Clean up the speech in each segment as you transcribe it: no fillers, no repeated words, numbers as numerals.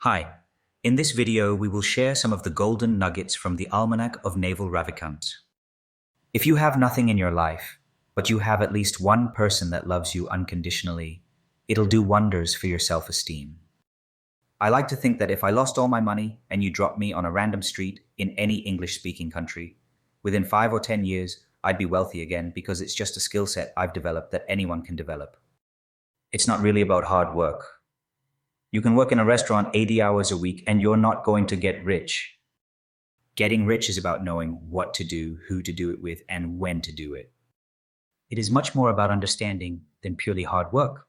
Hi, in this video we will share some of the golden nuggets from the Almanac of Naval Ravikant. If you have nothing in your life, but you have at least one person that loves you unconditionally, it'll do wonders for your self-esteem. I like to think that if I lost all my money and you dropped me on a random street in any English-speaking country, within 5 or 10 years, I'd be wealthy again because it's just a skill set I've developed that anyone can develop. It's not really about hard work. You can work in a restaurant 80 hours a week and you're not going to get rich. Getting rich is about knowing what to do, who to do it with, and when to do it. It is much more about understanding than purely hard work.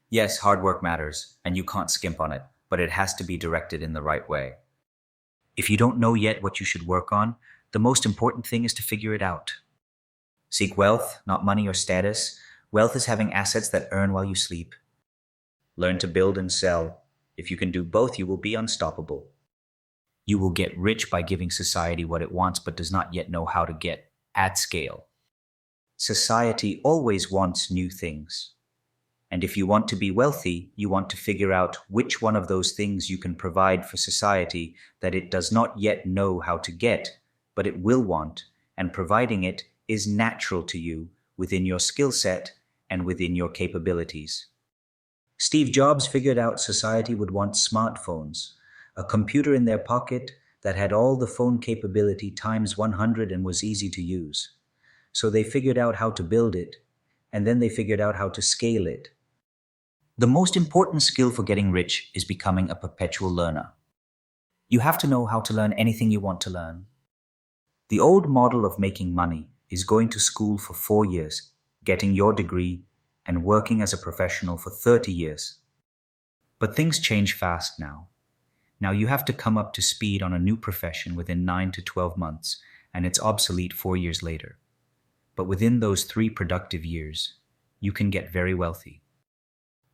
Yes, hard work matters, and you can't skimp on it, but it has to be directed in the right way. If you don't know yet what you should work on, the most important thing is to figure it out. Seek wealth, not money or status. Wealth is having assets that earn while you sleep. Learn to build and sell. If you can do both, you will be unstoppable. You will get rich by giving society what it wants but does not yet know how to get at scale. Society always wants new things. And if you want to be wealthy, you want to figure out which one of those things you can provide for society that it does not yet know how to get, but it will want, and providing it is natural to you within your skill set and within your capabilities. Steve Jobs figured out society would want smartphones, a computer in their pocket that had all the phone capability times 100 and was easy to use. So they figured out how to build it, and then they figured out how to scale it. The most important skill for getting rich is becoming a perpetual learner. You have to know how to learn anything you want to learn. The old model of making money is going to school for 4 years, getting your degree, and working as a professional for 30 years. But things change fast now. Now you have to come up to speed on a new profession within 9 to 12 months, and it's obsolete 4 years later. But within those 3 productive years, you can get very wealthy.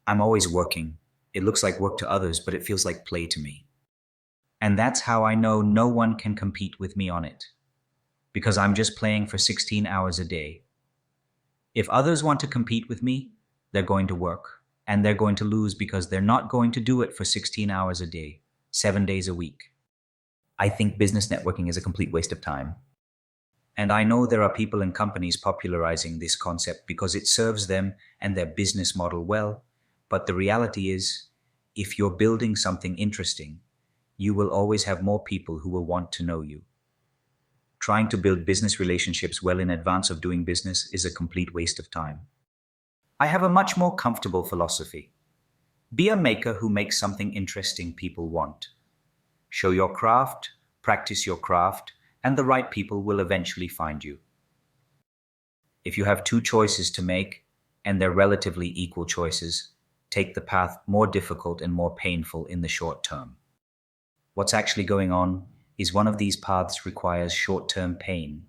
I'm always working. It looks like work to others, but it feels like play to me. And that's how I know no one can compete with me on it. Because I'm just playing for 16 hours a day. If others want to compete with me, they're going to work, and they're going to lose because they're not going to do it for 16 hours a day, 7 days a week. I think business networking is a complete waste of time. And I know there are people and companies popularizing this concept because it serves them and their business model well, but the reality is, if you're building something interesting, you will always have more people who will want to know you. Trying to build business relationships well in advance of doing business is a complete waste of time. I have a much more comfortable philosophy. Be a maker who makes something interesting people want. Show your craft, practice your craft, and the right people will eventually find you. If you have 2 choices to make, and they're relatively equal choices, take the path more difficult and more painful in the short term. What's actually going on is one of these paths requires short-term pain,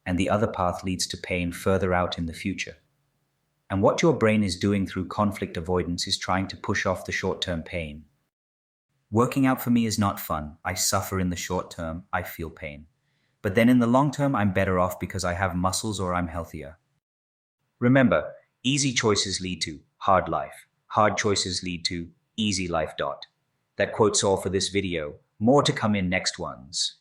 and the other path leads to pain further out in the future. And what your brain is doing through conflict avoidance is trying to push off the short-term pain. Working out for me is not fun. I suffer in the short term, I feel pain. But then in the long term, I'm better off because I have muscles or I'm healthier. Remember, easy choices lead to hard life. Hard choices lead to easy life. That quote's all for this video. More to come in next ones.